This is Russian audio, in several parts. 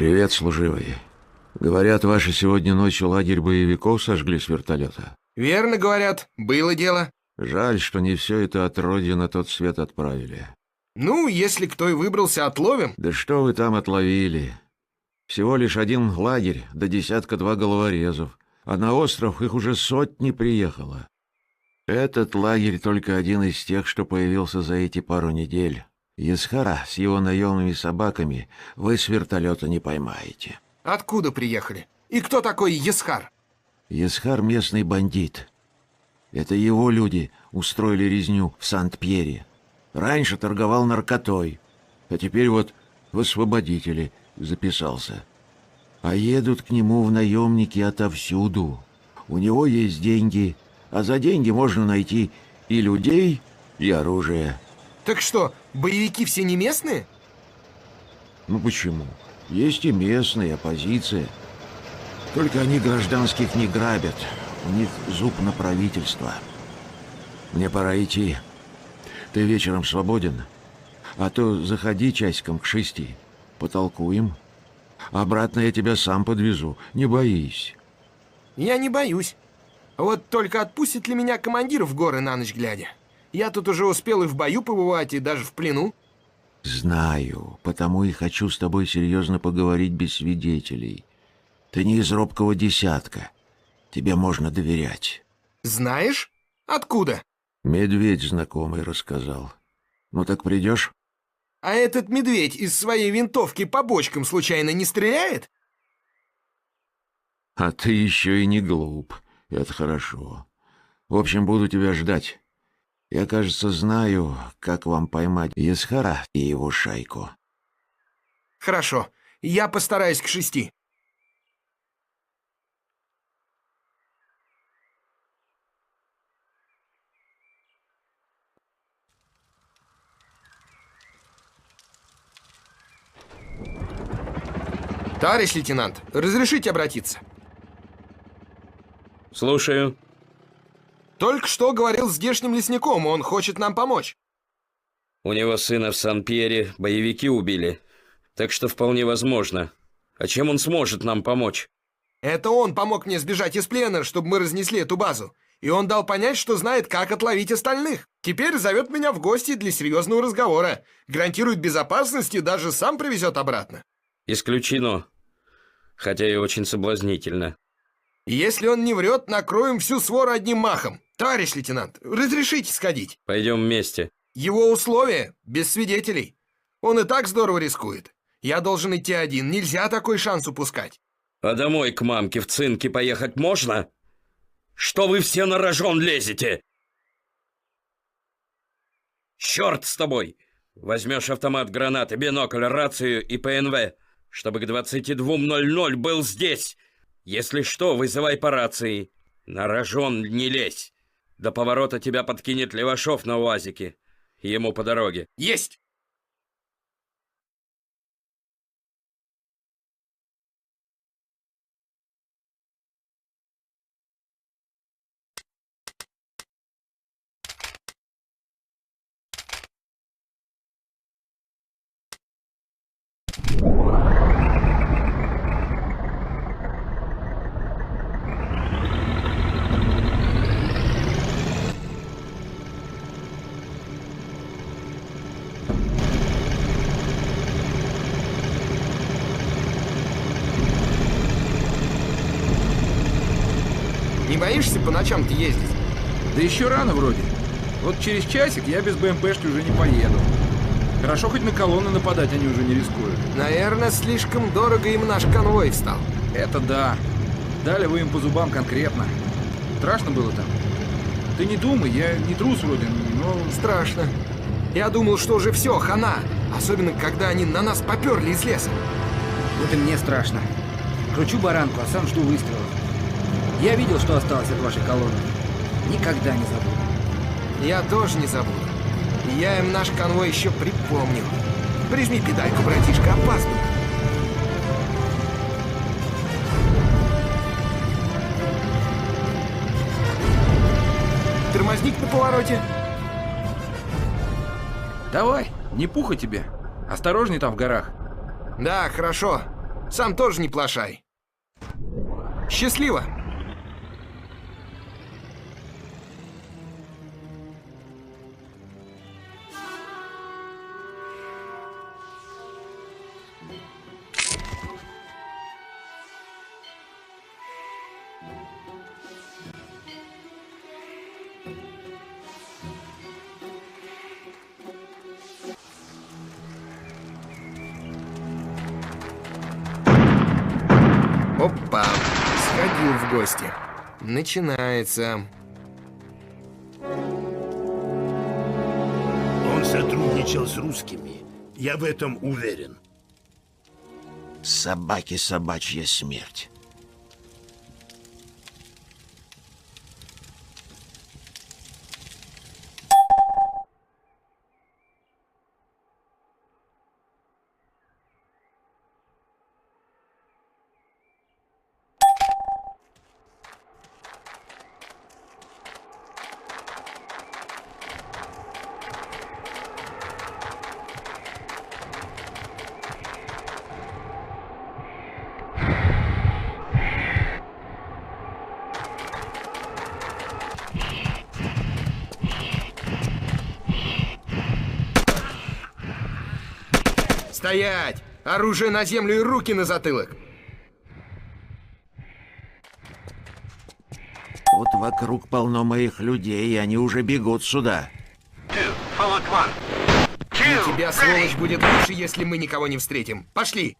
Привет, служивый. Говорят, ваши сегодня ночью лагерь боевиков сожгли с вертолета. Верно говорят, было дело. Жаль, что не все это отродье на тот свет отправили. Ну, если кто и выбрался, отловим. Да что вы там отловили? Всего лишь один лагерь, да десятка-два головорезов. А на остров их уже сотни приехало. Этот лагерь только один из тех, что появился за эти пару недель. Есхара с его наемными собаками вы с вертолета не поймаете. Откуда приехали? И кто такой Есхар? Есхар — местный бандит. Это его люди устроили резню в Сант-Пьере. Раньше торговал наркотой, а теперь вот в освободители записался. А едут к нему в наемники отовсюду. У него есть деньги, а за деньги можно найти и людей, и оружие. Так что, боевики все не местные? Ну почему? Есть и местные, оппозиция. Только они гражданских не грабят. У них зуб на правительство. Мне пора идти. Ты вечером свободен? А то заходи часиком к 6. Потолкуем. Обратно я тебя сам подвезу. Не боись. Я не боюсь. Вот только отпустит ли меня командир в горы на ночь глядя? Я тут уже успел и в бою побывать, и даже в плену. Знаю, потому и хочу с тобой серьезно поговорить без свидетелей. Ты не из робкого десятка. Тебе можно доверять. Знаешь? Откуда? Медведь знакомый рассказал. Ну так придешь? А этот медведь из своей винтовки по бочкам случайно не стреляет? А ты еще и не глуп. Это хорошо. В общем, буду тебя ждать. Я, кажется, знаю, как вам поймать Есхара и его шайку. Хорошо. Я постараюсь к 6. Товарищ лейтенант, разрешите обратиться? Слушаю. Только что говорил с здешним лесником, он хочет нам помочь. У него сына в Сан-Пьере боевики убили, так что вполне возможно. А чем он сможет нам помочь? Это он помог мне сбежать из плена, чтобы мы разнесли эту базу. И он дал понять, что знает, как отловить остальных. Теперь зовет меня в гости для серьезного разговора. Гарантирует безопасность и даже сам привезет обратно. Исключено. Хотя и очень соблазнительно. Если он не врет, накроем всю свору одним махом. Товарищ лейтенант, разрешите сходить? Пойдем вместе. Его условия без свидетелей. Он и так здорово рискует. Я должен идти один, нельзя такой шанс упускать. А домой к мамке в цинке поехать можно? Что вы все на рожон лезете? Черт с тобой! Возьмешь автомат, гранаты, бинокль, рацию и ПНВ, чтобы к 22:00 был здесь. Если что, вызывай по рации. На рожон не лезь. До поворота тебя подкинет Левашов на УАЗике. Ему по дороге. Есть! Не боишься по ночам-то ездить? Да еще рано вроде. Вот через часик я без БМПшки уже не поеду. Хорошо, хоть на колонны нападать они уже не рискуют. Наверное, слишком дорого им наш конвой встал. Это да. Дали вы им по зубам конкретно. Страшно было там. Ты не думай, я не трус вроде, но... Страшно. Я думал, что уже все, хана. Особенно, когда они на нас поперли из леса. Вот и мне страшно. Кручу баранку, а сам жду выстрелов. Я видел, что осталось от вашей колонны. Никогда не забуду. Я тоже не забуду. И я им наш конвой еще припомню. Прижми педальку, братишка, опаздывай. Тормозник на повороте. Давай, не пуха тебе. Осторожней там в горах. Да, хорошо. Сам тоже не плашай. Счастливо! Опа! Сходил в гости. Начинается. Он сотрудничал с русскими. Я в этом уверен. Собаки собачья смерть. Стоять! Оружие на землю и руки на затылок! Вот вокруг полно моих людей, и они уже бегут сюда. Для тебя, сволочь, будет лучше, если мы никого не встретим. Пошли!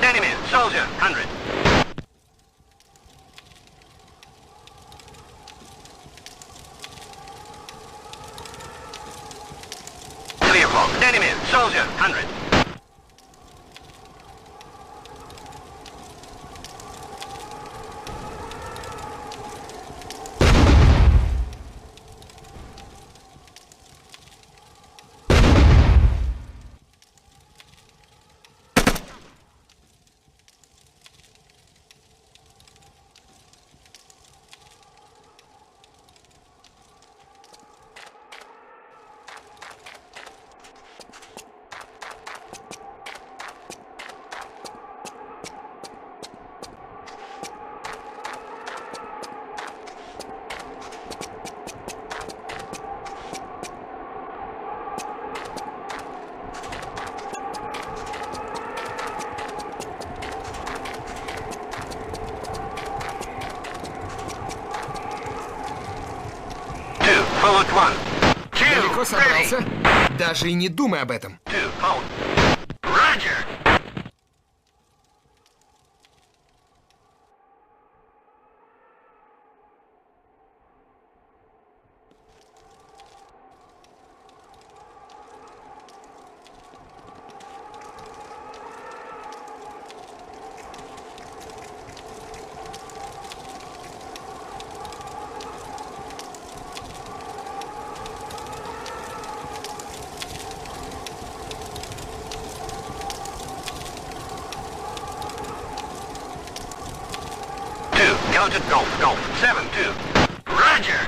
Enemy, soldier, 100. Clear fog. Enemy, soldier, 100. Forward 1. Далеко собрался? Даже и не думай об этом. 2, forward. Roger. Counted golf, golf, 7-2. Roger!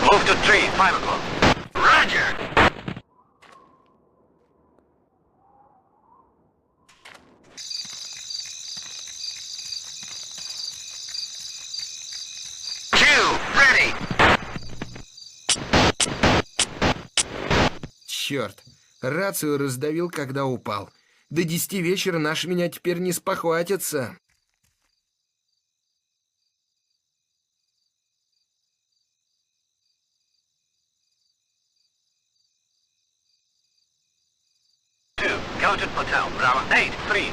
Move to 3, 5 o'clock. Roger! Черт, рацию раздавил, когда упал. До 10 вечера наши меня теперь не спохватятся. Counted Patel, Bravo 8-3.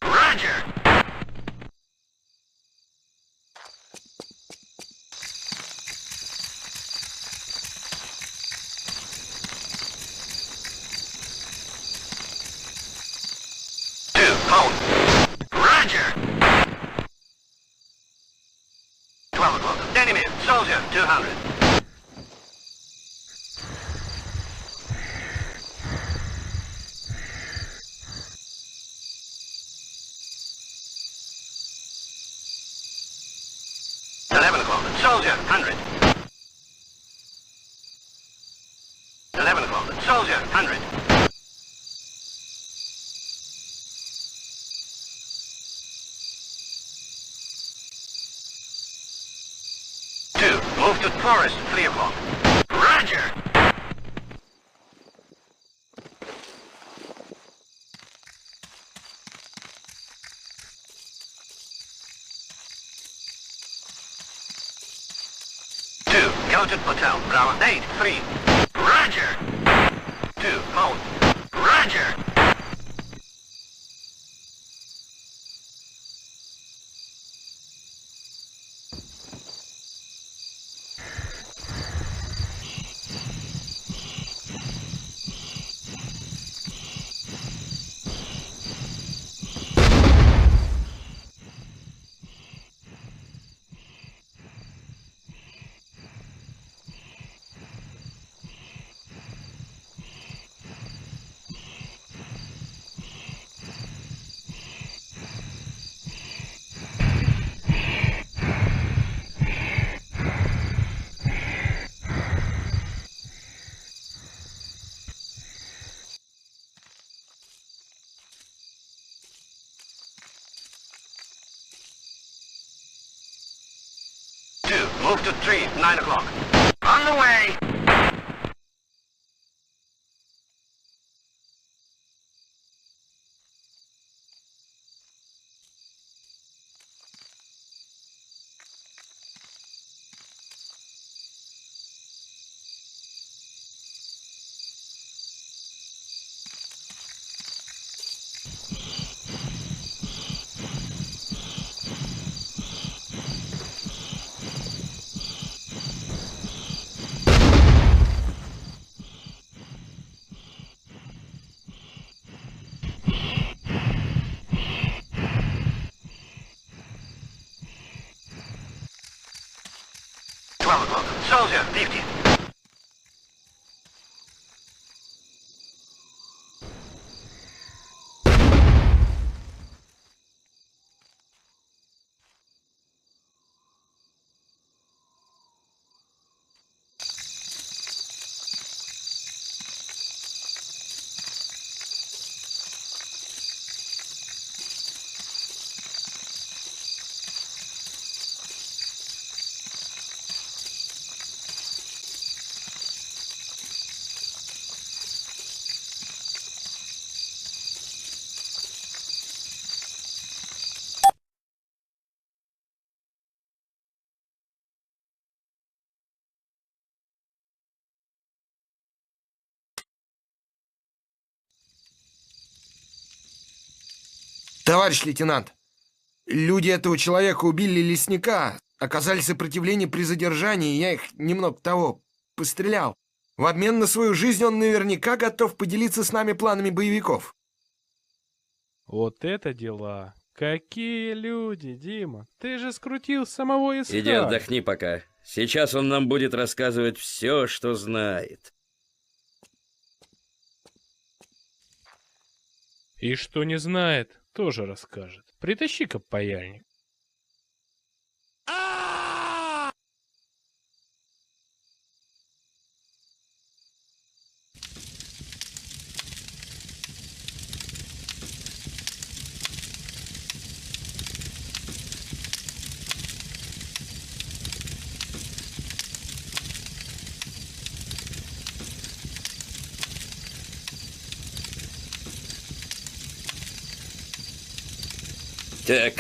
Roger! Roger. Two, hold. Roger. 12 o'clock. Enemy, soldier, 200. Soldier, 100. 11 o'clock. Soldier, 100. Two, move to forest, 3 o'clock. Roger! Go to hotel, Bravo 8-3. Roger! 2, hold. Roger! Move to 3, 9 o'clock. On the way! Soldier, 50. Товарищ лейтенант, люди этого человека убили лесника, оказали сопротивление при задержании, и я их немного того пострелял. В обмен на свою жизнь он наверняка готов поделиться с нами планами боевиков. Вот это дела. Какие люди, Дима. Ты же скрутил самого ИСК. Иди отдохни пока. Сейчас он нам будет рассказывать все, что знает. И что не знает, тоже расскажет. Притащи-ка паяльник. Так,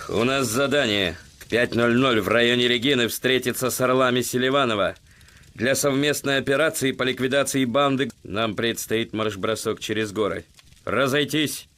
у нас задание. К 5:00 в районе Регины встретиться с орлами Селиванова. Для совместной операции по ликвидации банды нам предстоит марш-бросок через горы. Разойтись.